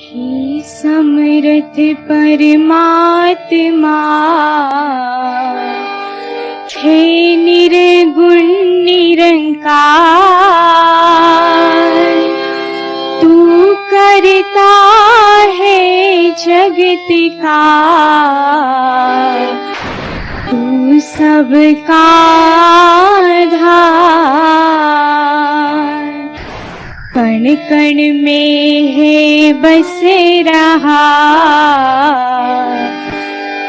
हे समर्थ परमात्मा, हे निर्गुण निरंकार, तू करता है जगत का, तू सबका आधार। कण कण में है बस रहा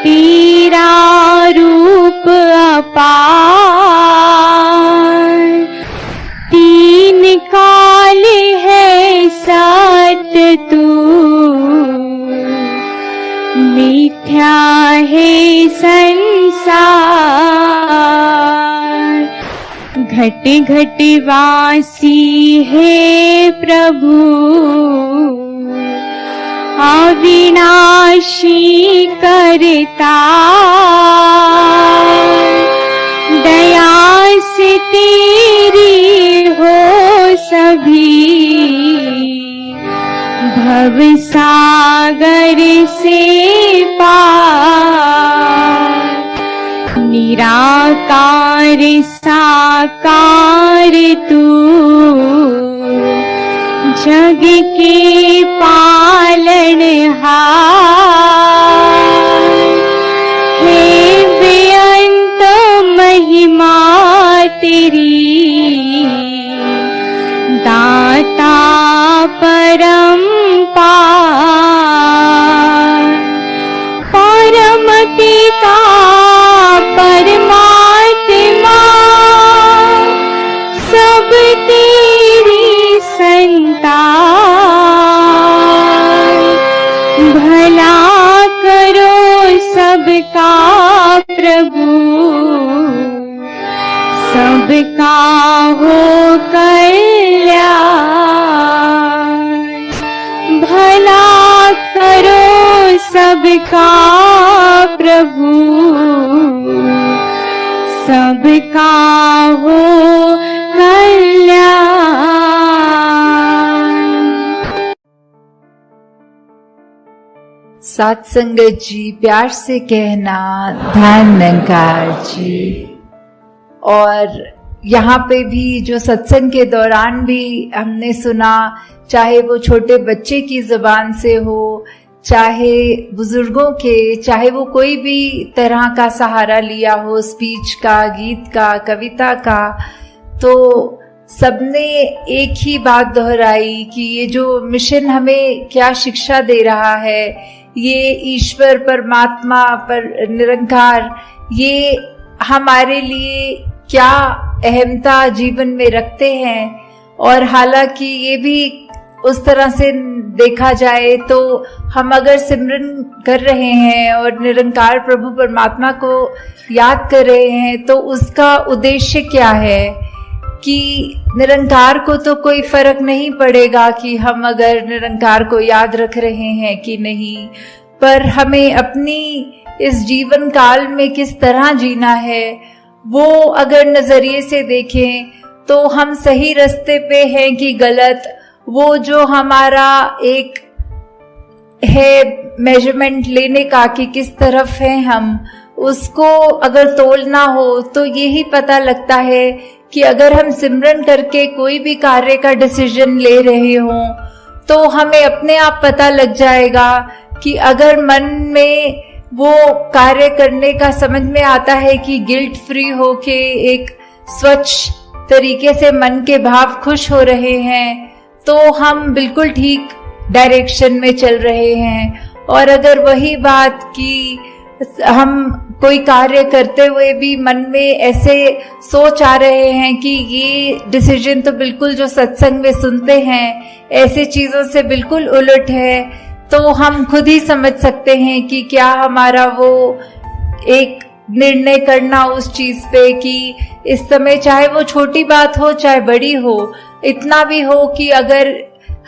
तेरा रूप अपार। तीन काल है सत्य तू, मिथ्या है संसार। घट घट वासी है प्रभु, अविनाशी करता। दया से तेरी हो सभी, भव सागर से पार। निराकार साकार तू, जग के पालनहार। हे बेअंत महिमा तेरी, दाता परम्पार। परम पिता परमात्मा, सब तेरी संतान। भला करो सबका प्रभु, सबका हो कल्याण। भला करो सबका प्रभु, सबका हो कल्याण। साथ संगत जी, प्यार से कहना धन निरंकार जी। और यहाँ पे भी जो सत्संग के दौरान भी हमने सुना, चाहे वो छोटे बच्चे की जुबान से हो, चाहे बुजुर्गों के, चाहे वो कोई भी तरह का सहारा लिया हो, स्पीच का, गीत का, कविता का, तो सबने एक ही बात दोहराई कि ये जो मिशन हमें क्या शिक्षा दे रहा है, ये ईश्वर परमात्मा पर निरंकार, ये हमारे लिए क्या अहमता जीवन में रखते हैं। और हालांकि ये भी उस तरह से देखा जाए तो हम अगर सिमरन कर रहे हैं और निरंकार प्रभु परमात्मा को याद कर रहे हैं, तो उसका उद्देश्य क्या है कि निरंकार को तो कोई फर्क नहीं पड़ेगा कि हम अगर निरंकार को याद रख रहे हैं कि नहीं, पर हमें अपनी इस जीवन काल में किस तरह जीना है, वो अगर नजरिए से देखें तो हम सही रास्ते पे हैं कि गलत, वो जो हमारा एक है मेजरमेंट लेने का कि किस तरफ हैं हम, उसको अगर तोलना हो तो यही पता लगता है कि अगर हम सिमरन करके कोई भी कार्य का डिसीजन ले रहे हों तो हमें अपने आप पता लग जाएगा कि अगर मन में वो कार्य करने का समझ में आता है कि गिल्ट फ्री होके एक स्वच्छ तरीके से मन के भाव खुश हो रहे हैं, तो हम बिल्कुल ठीक डायरेक्शन में चल रहे हैं। और अगर वही बात कि हम कोई कार्य करते हुए भी मन में ऐसे सोच आ रहे हैं कि ये डिसीजन तो बिल्कुल जो सत्संग में सुनते हैं ऐसे चीजों से बिल्कुल उलट है, तो हम खुद ही समझ सकते हैं कि क्या हमारा वो एक निर्णय करना उस चीज पे कि इस समय चाहे वो छोटी बात हो चाहे बड़ी हो, इतना भी हो कि अगर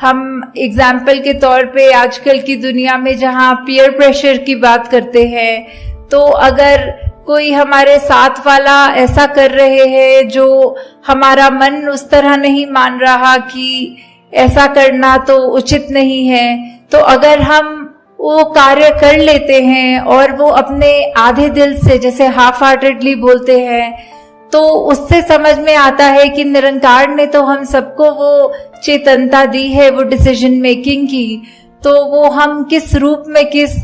हम एग्जाम्पल के तौर पे आजकल की दुनिया में जहाँ पीयर प्रेशर की बात करते हैं, तो अगर कोई हमारे साथ वाला ऐसा कर रहे हैं जो हमारा मन उस तरह नहीं मान रहा कि ऐसा करना तो उचित नहीं है, तो अगर हम वो कार्य कर लेते हैं और वो अपने आधे दिल से, जैसे हाफ हार्टेडली बोलते हैं, तो उससे समझ में आता है कि निरंकार ने तो हम सबको वो चेतनता दी है, वो डिसीजन मेकिंग की, तो वो हम किस रूप में, किस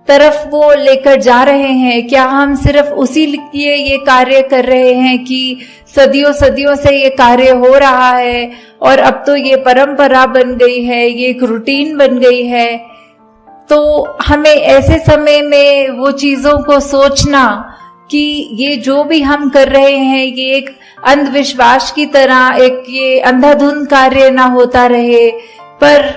तरफ वो लेकर जा रहे हैं। क्या हम सिर्फ उसी लिए ये कार्य कर रहे हैं कि सदियों सदियों से ये कार्य हो रहा है और अब तो ये परंपरा बन गई है, ये एक रूटीन बन गई है। तो हमें ऐसे समय में वो चीजों को सोचना कि ये जो भी हम कर रहे हैं ये एक अंधविश्वास की तरह, एक ये अंधाधुंध कार्य ना होता रहे, पर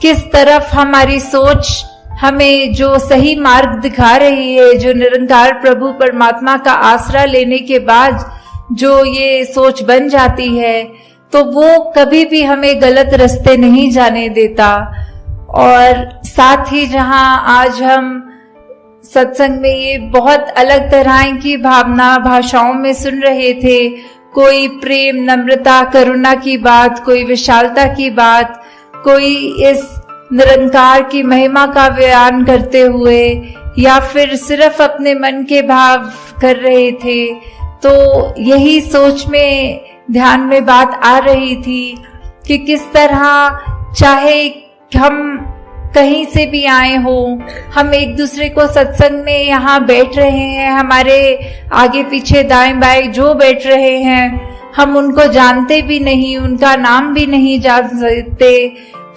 किस तरफ हमारी सोच हमें जो सही मार्ग दिखा रही है, जो निरंकार प्रभु परमात्मा का आसरा लेने के बाद जो ये सोच बन जाती है, तो वो कभी भी हमें गलत रास्ते नहीं जाने देता। और साथ ही जहां आज हम सत्संग में ये बहुत अलग तरह की भावना भाषाओं में सुन रहे थे, कोई प्रेम, नम्रता, करुणा की बात, कोई विशालता की बात, कोई इस निरंकार की महिमा का बयान करते हुए, या फिर सिर्फ अपने मन के भाव कर रहे थे। तो यही सोच में ध्यान में बात आ रही थी कि किस तरह, चाहे हम कहीं से भी आए हो, हम एक दूसरे को सत्संग में यहाँ बैठ रहे हैं, हमारे आगे पीछे दाएं बाएं जो बैठ रहे हैं, हम उनको जानते भी नहीं, उनका नाम भी नहीं जान सकते।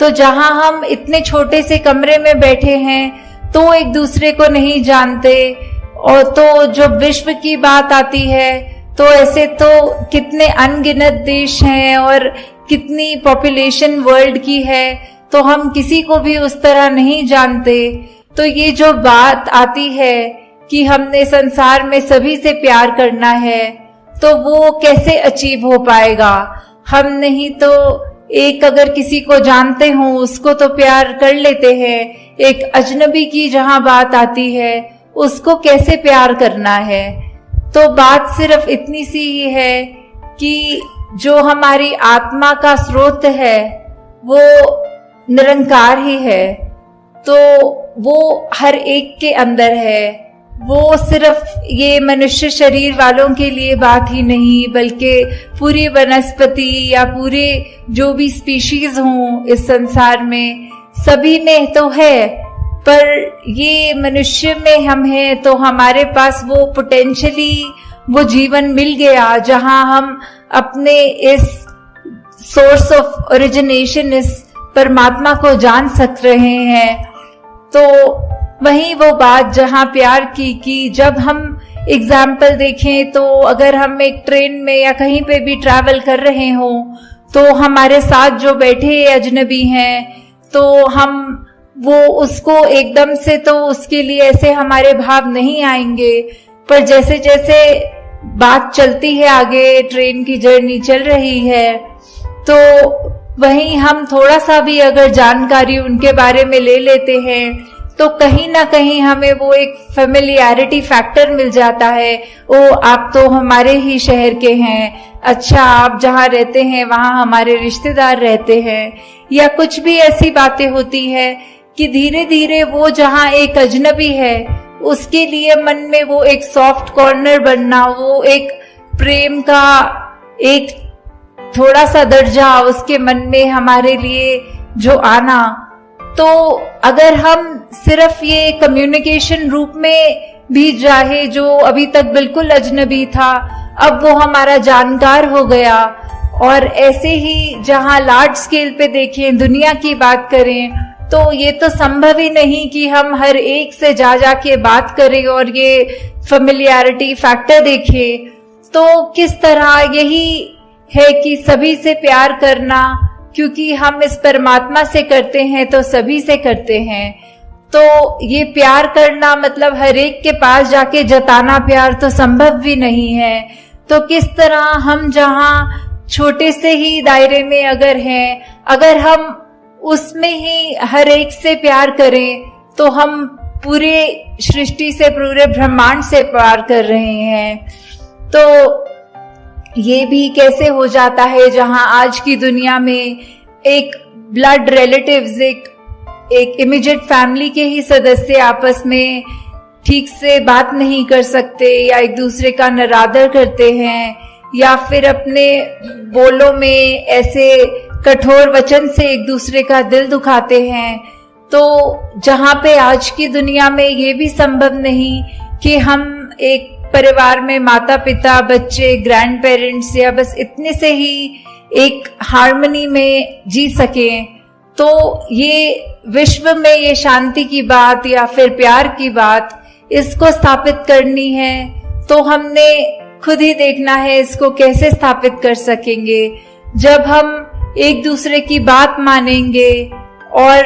तो जहां हम इतने छोटे से कमरे में बैठे हैं तो एक दूसरे को नहीं जानते, और तो जब विश्व की बात आती है तो ऐसे तो कितने अनगिनत देश हैं और कितनी पॉपुलेशन वर्ल्ड की है, तो हम किसी को भी उस तरह नहीं जानते। तो ये जो बात आती है कि हमने संसार में सभी से प्यार करना है, तो वो कैसे अचीव हो पाएगा? हम नहीं तो एक अगर किसी को जानते हो उसको तो प्यार कर लेते हैं, एक अजनबी की जहां बात आती है उसको कैसे प्यार करना है? तो बात सिर्फ इतनी सी ही है कि जो हमारी आत्मा का स्रोत है वो निरंकार ही है, तो वो हर एक के अंदर है। वो सिर्फ ये मनुष्य शरीर वालों के लिए बात ही नहीं, बल्कि पूरी वनस्पति या पूरे जो भी स्पीशीज हों इस संसार में, सभी में तो है। पर ये मनुष्य में हम हैं तो हमारे पास वो पोटेंशियली वो जीवन मिल गया जहां हम अपने इस सोर्स ऑफ ओरिजिनेशन, इस परमात्मा को जान सक रहे हैं। तो वही वो बात जहां प्यार की कि जब हम एग्जाम्पल देखें तो अगर हम एक ट्रेन में या कहीं पे भी ट्रैवल कर रहे हो तो हमारे साथ जो बैठे अजनबी हैं, तो हम वो उसको एकदम से तो उसके लिए ऐसे हमारे भाव नहीं आएंगे, पर जैसे जैसे बात चलती है आगे, ट्रेन की जर्नी चल रही है, तो वहीं हम थोड़ा सा भी अगर जानकारी उनके बारे में ले लेते हैं तो कहीं ना कहीं हमें वो एक फेमिलियरिटी फैक्टर मिल जाता है। ओ, आप तो हमारे ही शहर के हैं, अच्छा आप जहाँ रहते हैं वहाँ हमारे रिश्तेदार रहते हैं, या कुछ भी ऐसी बातें होती है कि धीरे धीरे वो जहाँ एक अजनबी है उसके लिए मन में वो एक सॉफ्ट कॉर्नर बनना, वो एक प्रेम का एक थोड़ा सा दर्जा उसके मन में हमारे लिए जो आना। तो अगर हम सिर्फ ये कम्युनिकेशन रूप में भी चाहे, जो अभी तक बिल्कुल अजनबी था अब वो हमारा जानकार हो गया, और ऐसे ही जहां लार्ज स्केल पे देखें, दुनिया की बात करें, तो ये तो संभव ही नहीं कि हम हर एक से जा के बात करें और ये फेमिलियरिटी फैक्टर देखें। तो किस तरह यही है कि सभी से प्यार करना, क्योंकि हम इस परमात्मा से करते हैं तो सभी से करते हैं। तो ये प्यार करना मतलब हर एक के पास जाके जताना प्यार तो संभव भी नहीं है। तो किस तरह हम जहाँ छोटे से ही दायरे में अगर हैं, अगर हम उसमें ही हर एक से प्यार करें तो हम पूरे सृष्टि से, पूरे ब्रह्मांड से प्यार कर रहे हैं। तो ये भी कैसे हो जाता है जहां आज की दुनिया में एक ब्लड रिलेटिव्स, एक एक इमीडिएट फैमिली के ही सदस्य आपस में ठीक से बात नहीं कर सकते या एक दूसरे का निरादर करते हैं या फिर अपने बोलों में ऐसे कठोर वचन से एक दूसरे का दिल दुखाते हैं, तो जहाँ पे आज की दुनिया में ये भी संभव नहीं कि हम एक परिवार में माता पिता बच्चे ग्रैंड पेरेंट्स या बस इतने से ही एक हार्मनी में जी सकें, तो ये विश्व में ये शांति की बात या फिर प्यार की बात इसको स्थापित करनी है तो हमने खुद ही देखना है इसको कैसे स्थापित कर सकेंगे। जब हम एक दूसरे की बात मानेंगे, और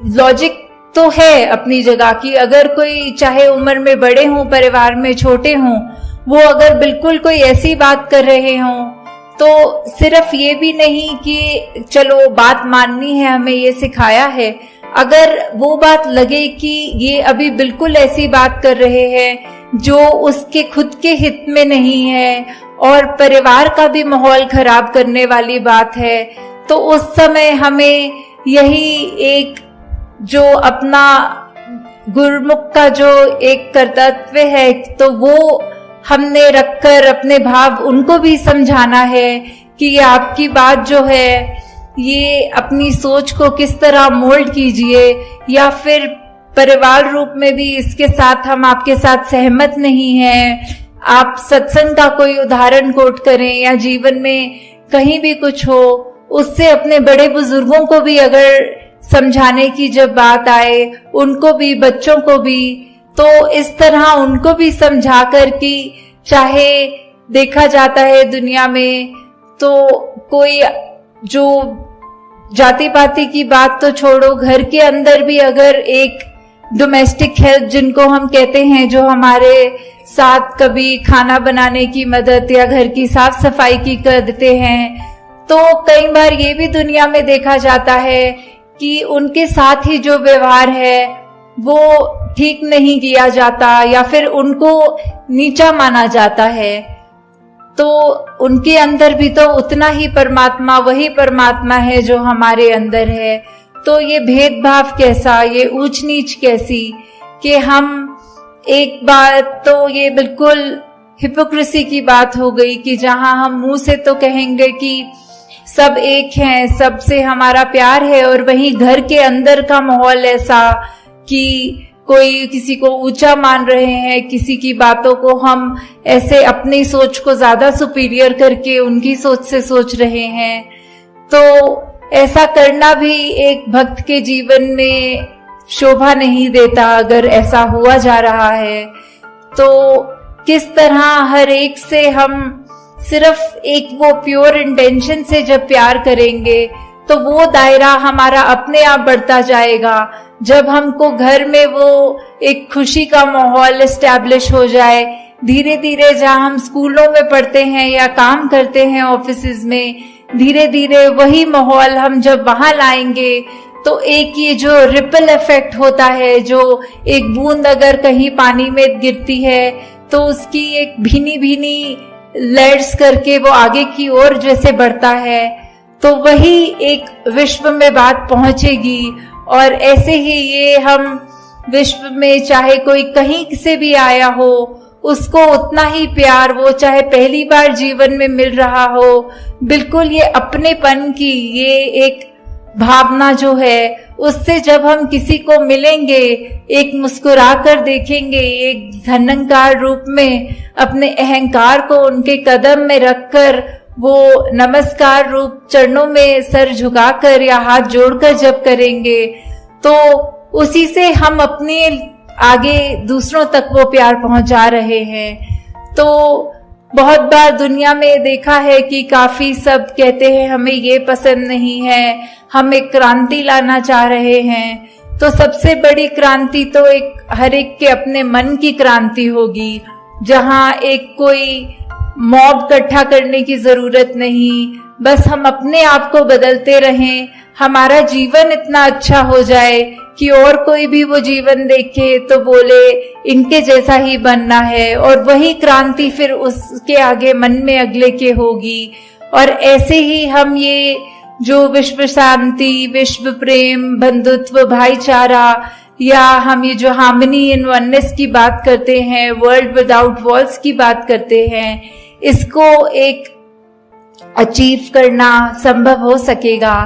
लॉजिक तो है अपनी जगह की, अगर कोई चाहे उम्र में बड़े हों परिवार में छोटे हों, वो अगर बिल्कुल कोई ऐसी बात कर रहे हों तो सिर्फ ये भी नहीं कि चलो बात माननी है हमें ये सिखाया है, अगर वो बात लगे कि ये अभी बिल्कुल ऐसी बात कर रहे हैं जो उसके खुद के हित में नहीं है और परिवार का भी माहौल खराब करने वाली बात है, तो उस समय हमें यही एक जो अपना गुरुमुख का जो एक कर्तव्य है तो वो हमने रखकर अपने भाव उनको भी समझाना है कि ये आपकी बात जो है ये अपनी सोच को किस तरह मोल्ड कीजिए, या फिर परिवार रूप में भी इसके साथ हम आपके साथ सहमत नहीं हैं। आप सत्संग का कोई उदाहरण कोट करें या जीवन में कहीं भी कुछ हो, उससे अपने बड़े बुजुर्गों को भी अगर समझाने की जब बात आए, उनको भी बच्चों को भी, तो इस तरह उनको भी समझा कर कि चाहे देखा जाता है दुनिया में तो कोई जो जाति पाति की बात तो छोड़ो, घर के अंदर भी अगर एक डोमेस्टिक हेल्प जिनको हम कहते हैं, जो हमारे साथ कभी खाना बनाने की मदद या घर की साफ सफाई की कर देते हैं, तो कई बार ये भी दुनिया में देखा जाता है कि उनके साथ ही जो व्यवहार है वो ठीक नहीं किया जाता या फिर उनको नीचा माना जाता है, तो उनके अंदर भी तो उतना ही परमात्मा वही परमात्मा है जो हमारे अंदर है। तो ये भेदभाव कैसा, ये ऊंच नीच कैसी, कि हम एक बात तो ये बिल्कुल हिपोक्रेसी की बात हो गई कि जहां हम मुंह से तो कहेंगे कि सब एक हैं, सबसे हमारा प्यार है, और वहीं घर के अंदर का माहौल ऐसा कि कोई किसी को ऊंचा मान रहे हैं, किसी की बातों को हम ऐसे अपनी सोच को ज्यादा सुपीरियर करके उनकी सोच से सोच रहे हैं। तो ऐसा करना भी एक भक्त के जीवन में शोभा नहीं देता। अगर ऐसा हुआ जा रहा है तो किस तरह हर एक से हम सिर्फ एक वो प्योर इंटेंशन से जब प्यार करेंगे तो वो दायरा हमारा अपने आप बढ़ता जाएगा। जब हमको घर में वो एक खुशी का माहौल एस्टैब्लिश हो जाए, धीरे धीरे जहाँ हम स्कूलों में पढ़ते हैं या काम करते हैं ऑफिसेज में, धीरे धीरे वही माहौल हम जब वहां लाएंगे तो एक ये जो रिपल इफेक्ट होता है, जो एक बूंद अगर कहीं पानी में गिरती है तो उसकी एक भीनी भीनी लेयर्स करके वो आगे की ओर जैसे बढ़ता है, तो वही एक विश्व में बात पहुंचेगी। और ऐसे ही ये हम विश्व में चाहे कोई कहीं से भी आया हो, उसको उतना ही प्यार, वो चाहे पहली बार जीवन में मिल रहा हो, बिल्कुल ये अपनेपन की ये एक भावना जो है, उससे जब हम किसी को मिलेंगे, एक मुस्कुरा कर देखेंगे, एक धन्यंकार रूप में अपने अहंकार को उनके कदम में रखकर वो नमस्कार रूप चरणों में सर झुकाकर या हाथ जोड़कर जब करेंगे, तो उसी से हम अपने आगे दूसरों तक वो प्यार पहुंचा रहे हैं। तो बहुत बार दुनिया में देखा है कि काफी सब कहते हैं हमें ये पसंद नहीं है, हम एक क्रांति लाना चाह रहे हैं। तो सबसे बड़ी क्रांति तो एक हर एक के अपने मन की क्रांति होगी, जहां एक कोई मॉब इकट्ठा करने की जरूरत नहीं, बस हम अपने आप को बदलते रहें, हमारा जीवन इतना अच्छा हो जाए कि और कोई भी वो जीवन देखे तो बोले इनके जैसा ही बनना है, और वही क्रांति फिर उसके आगे मन में अगले के होगी। और ऐसे ही हम ये जो विश्व शांति, विश्व प्रेम, बंधुत्व, भाईचारा, या हम ये जो हार्मनी इन वननेस की बात करते हैं, वर्ल्ड विदाउट वॉल्स की बात करते हैं, इसको एक अचीव करना संभव हो सकेगा।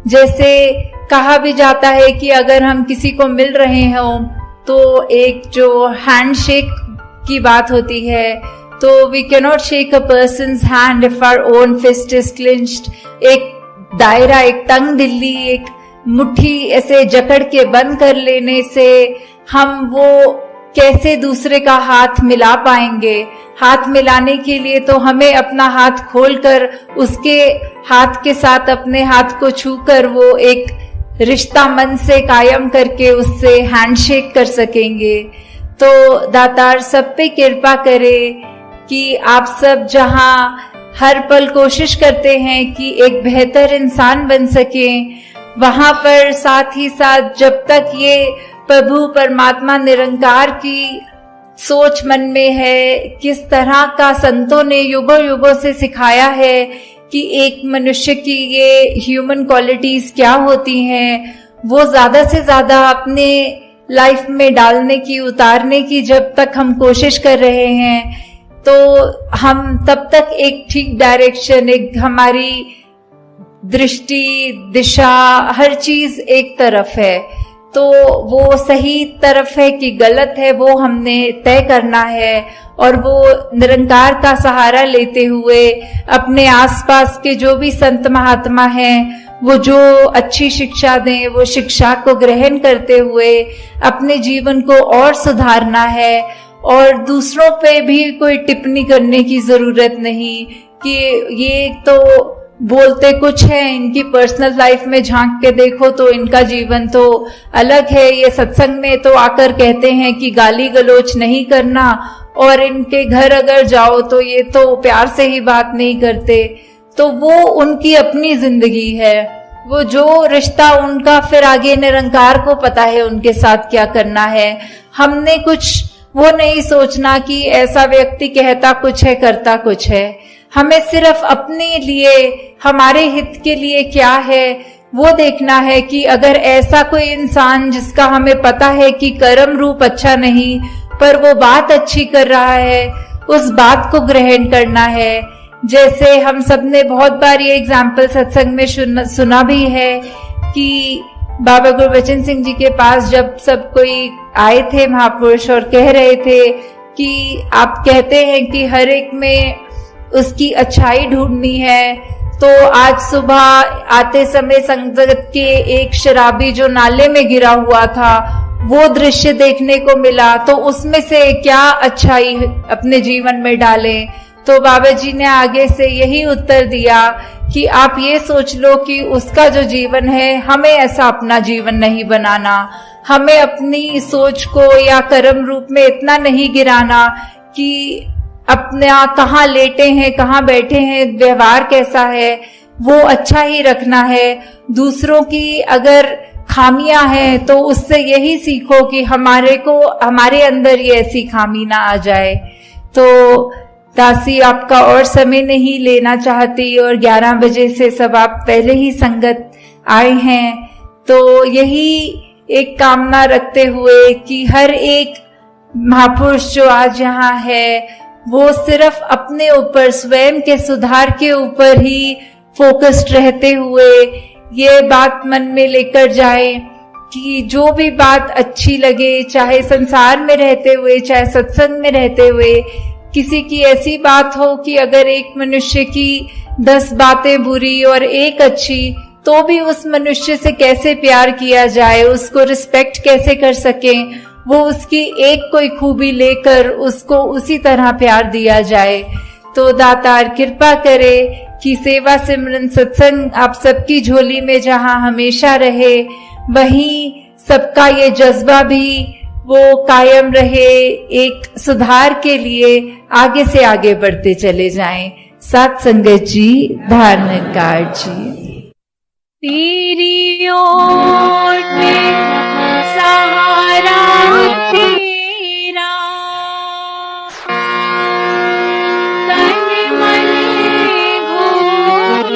जैसे कहा भी जाता है कि अगर हम किसी को मिल रहे हों तो एक जो हैंडशेक की बात होती है, तो we can not shake a person's hand if our own fist is clinched. एक दायरा, एक तंग दिल्ली, एक मुट्ठी ऐसे जकड़ के बंद कर लेने से हम वो कैसे दूसरे का हाथ मिला पाएंगे। हाथ मिलाने के लिए तो हमें अपना हाथ खोलकर उसके हाथ के साथ अपने हाथ को छूकर वो एक रिश्ता मन से कायम करके उससे हैंडशेक कर सकेंगे। तो दातार सब पे कृपा करे कि आप सब जहां हर पल कोशिश करते हैं कि एक बेहतर इंसान बन सकें, वहां पर साथ ही साथ जब तक ये प्रभु परमात्मा निरंकार की सोच मन में है, किस तरह का संतों ने युगों युगों से सिखाया है कि एक मनुष्य की ये ह्यूमन क्वालिटीज क्या होती हैं, वो ज्यादा से ज्यादा अपने लाइफ में डालने की, उतारने की जब तक हम कोशिश कर रहे हैं, तो हम तब तक एक ठीक डायरेक्शन, एक हमारी दृष्टि, दिशा, हर चीज एक तरफ है। तो वो सही तरफ है कि गलत है, वो हमने तय करना है। और वो निरंकार का सहारा लेते हुए अपने आसपास के जो भी संत महात्मा हैं, वो जो अच्छी शिक्षा दें, वो शिक्षा को ग्रहण करते हुए अपने जीवन को और सुधारना है। और दूसरों पे भी कोई टिप्पणी करने की जरूरत नहीं कि ये तो बोलते कुछ है, इनकी पर्सनल लाइफ में झांक के देखो तो इनका जीवन तो अलग है। ये सत्संग में तो आकर कहते हैं कि गाली गलोच नहीं करना, और इनके घर अगर जाओ तो ये तो प्यार से ही बात नहीं करते। तो वो उनकी अपनी जिंदगी है, वो जो रिश्ता उनका, फिर आगे निरंकार को पता है उनके साथ क्या करना है। हमने कुछ वो नहीं सोचना कि ऐसा व्यक्ति कहता कुछ है, करता कुछ है। हमें सिर्फ अपने लिए, हमारे हित के लिए क्या है वो देखना है कि अगर ऐसा कोई इंसान जिसका हमें पता है कि कर्म रूप अच्छा नहीं, पर वो बात अच्छी कर रहा है, उस बात को ग्रहण करना है। जैसे हम सबने बहुत बार ये एग्जाम्पल सत्संग में सुना भी है कि बाबा गुरबचन सिंह जी के पास जब सब कोई आए थे महापुरुष, और कह रहे थे कि आप कहते हैं कि हर एक में उसकी अच्छाई ढूंढनी है, तो आज सुबह आते समय संगत के एक शराबी जो नाले में गिरा हुआ था, वो दृश्य देखने को मिला, तो उसमें से क्या अच्छाई अपने जीवन में डालें। तो बाबा जी ने आगे से यही उत्तर दिया कि आप ये सोच लो कि उसका जो जीवन है, हमें ऐसा अपना जीवन नहीं बनाना। हमें अपनी सोच को या कर्म रूप में इतना नहीं गिराना कि अपना कहाँ लेटे हैं, कहाँ बैठे हैं, व्यवहार कैसा है, वो अच्छा ही रखना है। दूसरों की अगर खामियां हैं तो उससे यही सीखो कि हमारे अंदर ये ऐसी खामी ना आ जाए। तो दासी आपका और समय नहीं लेना चाहती, और 11 बजे से सब आप पहले ही संगत आए हैं, तो यही एक कामना रखते हुए कि हर एक महापुरुष जो आज यहाँ है वो सिर्फ अपने ऊपर, स्वयं के सुधार के ऊपर ही फोकस्ड रहते हुए ये बात मन में लेकर जाए कि जो भी बात अच्छी लगे, चाहे संसार में रहते हुए, चाहे सत्संग में रहते हुए, किसी की ऐसी बात हो कि अगर एक मनुष्य की 10 बातें बुरी और एक अच्छी, तो भी उस मनुष्य से कैसे प्यार किया जाए, उसको रिस्पेक्ट कैसे कर सकें, वो उसकी एक कोई खूबी लेकर उसको उसी तरह प्यार दिया जाए। तो दातार कृपा करे कि सेवा सिमरन सत्संग आप सबकी झोली में जहां हमेशा रहे, वहीं सबका ये जज्बा भी वो कायम रहे, एक सुधार के लिए आगे से आगे बढ़ते चले जाएं। साथ संगत जी, धारणकार जी, तेरी ओर सहारा तेरा, तन मन घोर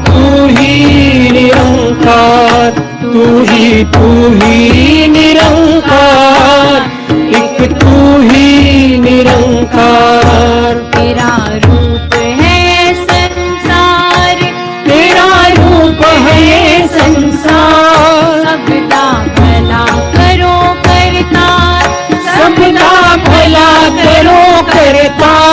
तू ही निरंकार, तू ही निरंकार, एक तू ही निरंकार। तेरा रूप है संसार, तेरा रूप है संसार, सबदा भला करो करतार, सबदा भला करो करतार।